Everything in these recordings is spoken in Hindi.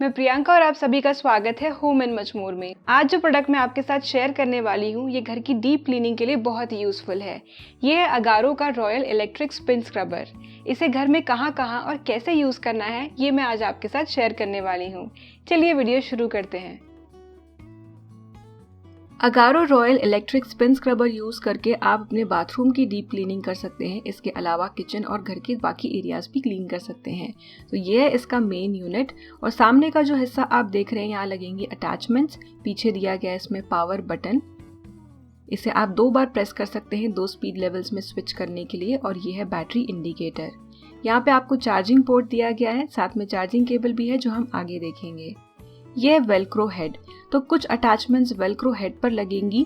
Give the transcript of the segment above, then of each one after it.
मैं प्रियंका और आप सभी का स्वागत है होम एंड मच मोर में। आज जो प्रोडक्ट मैं आपके साथ शेयर करने वाली हूँ ये घर की डीप क्लीनिंग के लिए बहुत ही यूज़फुल है। ये है अगारो का रॉयल इलेक्ट्रिक स्पिन स्क्रबर। इसे घर में कहाँ कहाँ और कैसे यूज़ करना है ये मैं आज आपके साथ शेयर करने वाली हूँ। चलिए वीडियो शुरू करते हैं। Agaro royal electric spin scrubber use करके आप अपने बाथरूम की डीप क्लीनिंग कर सकते हैं। इसके अलावा किचन और घर के बाकी एरियाज भी क्लीन कर सकते हैं। तो ये है इसका मेन यूनिट और सामने का जो हिस्सा आप देख रहे हैं यहाँ लगेंगे अटैचमेंट्स। पीछे दिया गया इसमें पावर बटन। इसे आप 2 बार प्रेस कर सकते हैं 2 स्पीड लेवल्स में स्विच करने के लिए। और ये है बैटरी इंडिकेटर। यहाँ पे आपको चार्जिंग पोर्ट दिया गया है, साथ में चार्जिंग केबल भी है जो हम आगे देखेंगे। ये है वेलक्रो हेड। तो कुछ अटैचमेंट्स वेलक्रो हेड पर लगेंगी।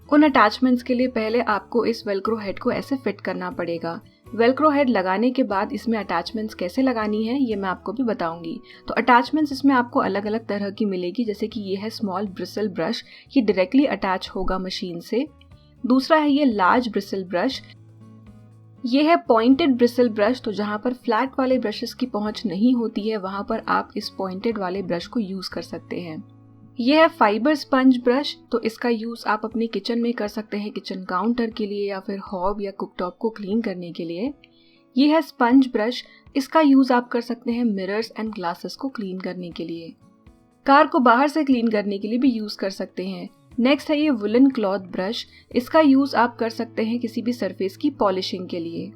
उन अटैचमेंट्स के लिए पहले आपको इस वेलक्रो हेड को ऐसे फिट करना पड़ेगा। वेलक्रो हेड लगाने के बाद इसमें अटैचमेंट्स कैसे लगानी है ये मैं आपको भी बताऊंगी। तो अटैचमेंट्स इसमें आपको अलग अलग तरह की मिलेगी, जैसे कि ये है स्मॉल ब्रिसल ब्रश, ये डायरेक्टली अटैच होगा मशीन से। दूसरा है ये लार्ज ब्रिसल ब्रश। ये है पॉइंटेड ब्रिसल ब्रश। तो जहाँ पर फ्लैट वाले ब्रशेस की पहुंच नहीं होती है वहां पर आप इस पॉइंटेड वाले ब्रश को यूज कर सकते हैं। यह है फाइबर स्पंज ब्रश। तो इसका यूज आप अपने किचन में कर सकते हैं, किचन काउंटर के लिए या फिर हॉब या कुकटॉप को क्लीन करने के लिए। यह है स्पंज ब्रश। इसका यूज आप कर सकते हैं मिरर्स एंड ग्लासेस को क्लीन करने के लिए। कार को बाहर से क्लीन करने के लिए भी यूज कर सकते हैं। नेक्स्ट है ये वुलन क्लॉथ ब्रश। इसका यूज आप कर सकते हैं किसी भी सरफेस की पॉलिशिंग के लिए।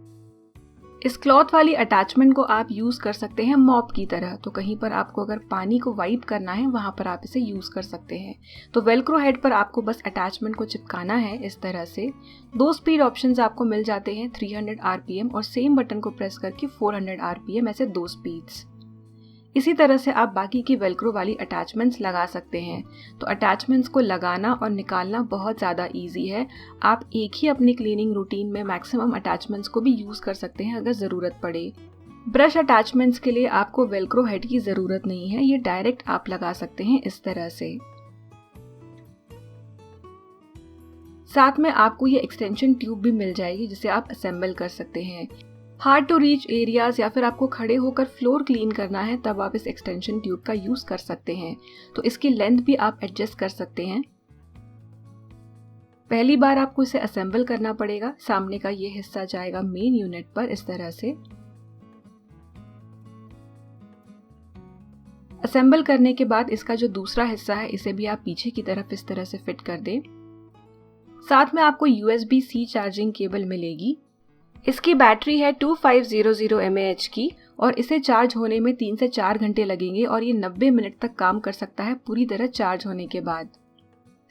इस क्लॉथ वाली अटैचमेंट को आप यूज कर सकते हैं मॉप की तरह। तो कहीं पर आपको अगर पानी को वाइप करना है वहां पर आप इसे यूज कर सकते हैं। तो वेलक्रो हेड पर आपको बस अटैचमेंट को चिपकाना है इस तरह से। 2 स्पीड ऑप्शंस आपको मिल जाते हैं, 300 आरपीएम और सेम बटन को प्रेस करके 400 आरपीएम, ऐसे 2 स्पीड्स। इसी तरह से आप बाकी की वेलक्रो वाली अटैचमेंट्स लगा सकते हैं। तो अटैचमेंट्स को लगाना और निकालना बहुत ज़्यादा इजी है। आप एक ही अपनी क्लीनिंग रूटीन में मैक्सिमम अटैचमेंट्स को भी यूज़ कर सकते हैं अगर ज़रूरत पड़े। ब्रश अटैचमेंट्स के लिए आपको वेलक्रो हेड की ज़रूरत नहीं है, ये डायरेक्ट आप लगा सकते हैं इस तरह से। साथ में आपको ये एक्सटेंशन ट्यूब भी मिल जाएगी जिसे आप असेंबल कर सकते हैं। हार्ड टू रीच एरियाज या फिर आपको खड़े होकर फ्लोर क्लीन करना है तब आप इस एक्सटेंशन ट्यूब का यूज कर सकते हैं। तो इसकी लेंथ भी आप एडजस्ट कर सकते हैं। पहली बार आपको इसे असेंबल करना पड़ेगा। सामने का ये हिस्सा जाएगा मेन यूनिट पर इस तरह से। असेंबल करने के बाद इसका जो दूसरा हिस्सा है इसे भी आप पीछे की तरफ इस तरह से फिट कर दें। साथ में आपको USB-C चार्जिंग केबल मिलेगी। इसकी बैटरी है 2500 mAh की और इसे चार्ज होने में 3 से 4 घंटे लगेंगे और ये 90 मिनट तक काम कर सकता है पूरी तरह चार्ज होने के बाद।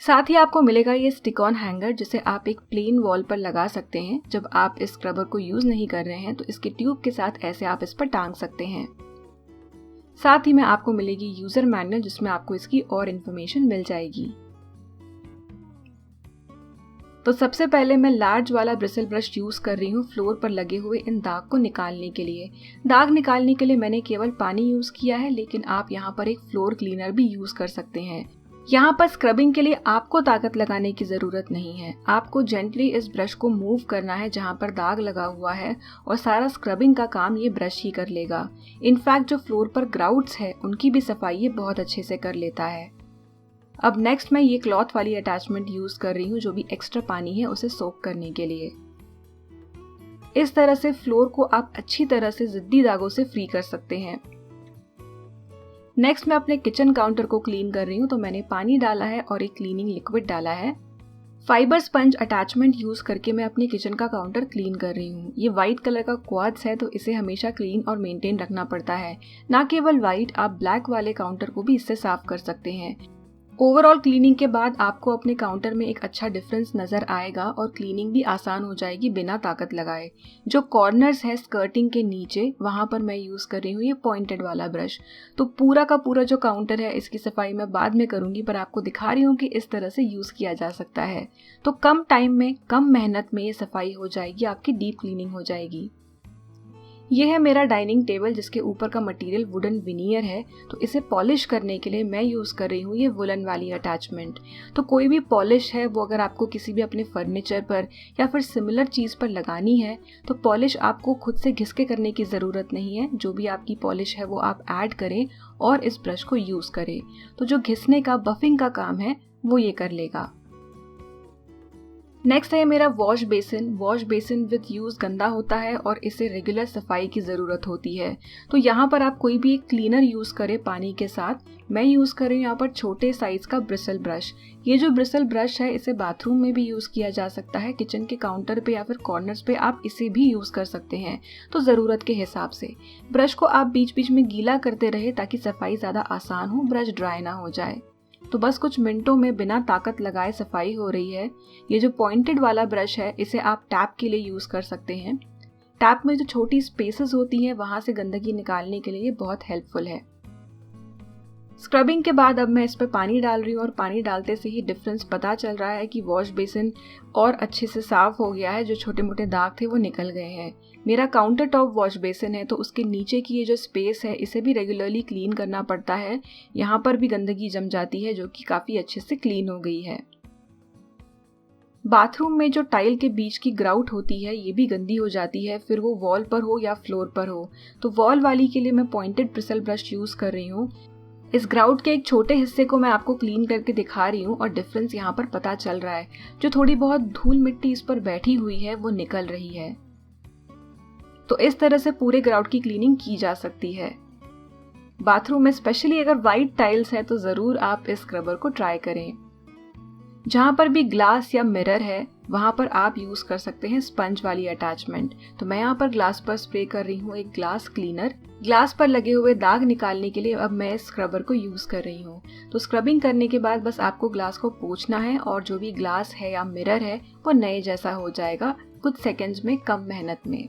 साथ ही आपको मिलेगा ये स्टिक ऑन हैंगर जिसे आप एक प्लेन वॉल पर लगा सकते हैं। जब आप इस स्क्रबर को यूज नहीं कर रहे हैं तो इसके ट्यूब के साथ ऐसे आप इस पर टांग सकते हैं। साथ ही में आपको मिलेगी यूजर मैनुअल जिसमें आपको इसकी और इन्फॉर्मेशन मिल जाएगी। तो सबसे पहले मैं लार्ज वाला ब्रिसल ब्रश यूज कर रही हूँ फ्लोर पर लगे हुए इन दाग को निकालने के लिए। दाग निकालने के लिए मैंने केवल पानी यूज किया है, लेकिन आप यहाँ पर एक फ्लोर क्लीनर भी यूज कर सकते हैं। यहाँ पर स्क्रबिंग के लिए आपको ताकत लगाने की जरूरत नहीं है। आपको जेंटली इस ब्रश को मूव करना है जहाँ पर दाग लगा हुआ है और सारा स्क्रबिंग का काम ये ब्रश ही कर लेगा। इनफैक्ट जो फ्लोर पर ग्राउट्स है उनकी भी सफाई ये बहुत अच्छे से कर लेता है। अब नेक्स्ट मैं ये क्लॉथ वाली अटैचमेंट यूज कर रही हूँ जो भी एक्स्ट्रा पानी है उसे सोक करने के लिए। इस तरह से फ्लोर को आप अच्छी तरह से जिद्दी दागों से फ्री कर सकते हैं। नेक्स्ट मैं अपने किचन काउंटर को क्लीन कर रही हूँ। तो मैंने पानी डाला है और एक क्लीनिंग लिक्विड डाला है। फाइबर स्पंज अटैचमेंट यूज करके मैं अपने किचन का काउंटर क्लीन कर रही हूँ। ये व्हाइट कलर का क्वार्ट्ज है तो इसे हमेशा क्लीन और मेंटेन रखना पड़ता है। ना केवल व्हाइट, आप ब्लैक वाले काउंटर को भी इससे साफ कर सकते हैं। ओवरऑल क्लीनिंग के बाद आपको अपने काउंटर में एक अच्छा डिफरेंस नजर आएगा और क्लीनिंग भी आसान हो जाएगी बिना ताकत लगाए। जो कॉर्नर्स है स्कर्टिंग के नीचे वहां पर मैं यूज कर रही हूँ ये पॉइंटेड वाला ब्रश। तो पूरा का पूरा जो काउंटर है इसकी सफाई मैं बाद में करूंगी, पर आपको दिखा रही हूँ कि इस तरह से यूज किया जा सकता है। तो कम टाइम में कम मेहनत में ये सफाई हो जाएगी, आपकी डीप क्लीनिंग हो जाएगी। ये है मेरा डाइनिंग टेबल जिसके ऊपर का मटेरियल वुडन विनियर है। तो इसे पॉलिश करने के लिए मैं यूज़ कर रही हूँ ये वुलन वाली अटैचमेंट। तो कोई भी पॉलिश है वो अगर आपको किसी भी अपने फर्नीचर पर या फिर सिमिलर चीज़ पर लगानी है तो पॉलिश आपको खुद से घिस के करने की ज़रूरत नहीं है। जो भी आपकी पॉलिश है वो आप ऐड करें और इस ब्रश को यूज़ करें। तो जो घिसने का बफिंग का काम है वो ये कर लेगा। नेक्स्ट है मेरा wash basin. Wash basin with use गंदा होता है और इसे रेगुलर सफाई की ज़रूरत होती है। तो यहाँ पर आप कोई भी एक क्लीनर यूज़ करें पानी के साथ। मैं यूज़ कर रही हूँ यहाँ पर छोटे साइज़ का ब्रिसल ब्रश। ये जो ब्रिसल ब्रश है इसे बाथरूम में भी यूज़ किया जा सकता है, किचन के काउंटर पे या फिर कॉर्नर्स पे आप इसे भी यूज़ कर सकते हैं। तो ज़रूरत के हिसाब से ब्रश को आप बीच बीच में गीला करते रहे ताकि सफाई ज़्यादा आसान हो, ब्रश ड्राई ना हो जाए। तो बस कुछ मिनटों में बिना ताकत लगाए सफाई हो रही है। ये जो पॉइंटेड वाला ब्रश है इसे आप टैप के लिए यूज़ कर सकते हैं। टैप में जो छोटी स्पेसेस होती हैं वहाँ से गंदगी निकालने के लिए ये बहुत हेल्पफुल है। स्क्रबिंग के बाद अब मैं इस पर पानी डाल रही हूँ और पानी डालते से ही डिफरेंस पता चल रहा है कि वॉश बेसिन और अच्छे से साफ हो गया है। जो छोटे मोटे दाग थे वो निकल गए हैं। मेरा काउंटर टॉप वॉश बेसिन है तो उसके नीचे की ये जो स्पेस है इसे भी रेगुलरली क्लीन करना पड़ता है। यहाँ पर भी गंदगी जम जाती है जो कि काफ़ी अच्छे से क्लीन हो गई है। बाथरूम में जो टाइल के बीच की ग्राउट होती है ये भी गंदी हो जाती है, फिर वो वॉल पर हो या फ्लोर पर हो। तो वॉल वाली के लिए मैं पॉइंटेड ब्रिसल ब्रश यूज़ कर रही हूँ। इस ग्राउट के एक छोटे हिस्से को मैं आपको क्लीन करके दिखा रही हूँ और डिफरेंस यहाँ पर पता चल रहा है। जो थोड़ी बहुत धूल मिट्टी इस पर बैठी हुई है वो निकल रही है। तो इस तरह से पूरे ग्राउट की क्लीनिंग की जा सकती है। बाथरूम में स्पेशली अगर वाइट टाइल्स है तो ज़रूर आप इस स्क्रबर को ट्राई करें। जहाँ पर भी ग्लास या मिरर है वहाँ पर आप यूज़ कर सकते हैं स्पंज वाली अटैचमेंट। तो मैं यहाँ पर ग्लास पर स्प्रे कर रही हूँ एक ग्लास क्लीनर। ग्लास पर लगे हुए दाग निकालने के लिए अब मैं इस स्क्रबर को यूज़ कर रही हूँ। तो स्क्रबिंग करने के बाद बस आपको ग्लास को पोंछना है और जो भी ग्लास है या मिरर है वो नए जैसा हो जाएगा कुछ सेकेंड्स में, कम मेहनत में।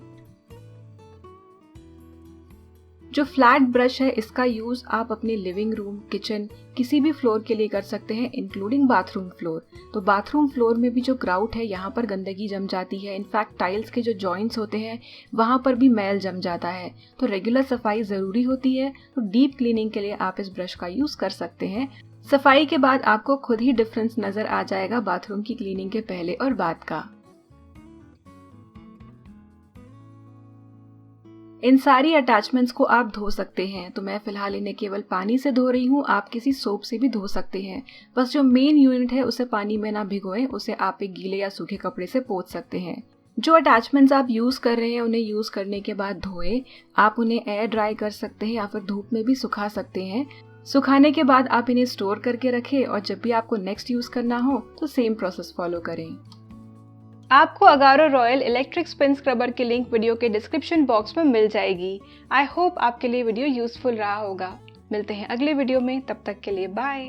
जो फ्लैट ब्रश है इसका यूज़ आप अपने लिविंग रूम, किचन, किसी भी फ्लोर के लिए कर सकते हैं इंक्लूडिंग बाथरूम फ्लोर। तो बाथरूम फ्लोर में भी जो ग्राउट है यहाँ पर गंदगी जम जाती है। इनफैक्ट टाइल्स के जो जॉइंट्स होते हैं वहाँ पर भी मैल जम जाता है। तो रेगुलर सफाई ज़रूरी होती है। तो डीप क्लीनिंग के लिए आप इस ब्रश का यूज़ कर सकते हैं। सफाई के बाद आपको खुद ही डिफरेंस नज़र आ जाएगा बाथरूम की क्लीनिंग के पहले और बाद का। इन सारी अटैचमेंट्स को आप धो सकते हैं। तो मैं फ़िलहाल इन्हें केवल पानी से धो रही हूँ, आप किसी सोप से भी धो सकते हैं। बस जो मेन यूनिट है उसे पानी में ना भिगोएं, उसे आप एक गीले या सूखे कपड़े से पोंछ सकते हैं। जो अटैचमेंट्स आप यूज़ कर रहे हैं उन्हें यूज़ करने के बाद धोएं। आप उन्हें एयर ड्राई कर सकते हैं या फिर धूप में भी सुखा सकते हैं। सुखाने के बाद आप इन्हें स्टोर करके रखें और जब भी आपको नेक्स्ट यूज़ करना हो तो सेम प्रोसेस फॉलो करें। आपको Agaro royal electric spin scrubber की लिंक वीडियो के डिस्क्रिप्शन बॉक्स में मिल जाएगी। आई होप आपके लिए वीडियो यूजफुल रहा होगा। मिलते हैं अगले वीडियो में, तब तक के लिए बाय।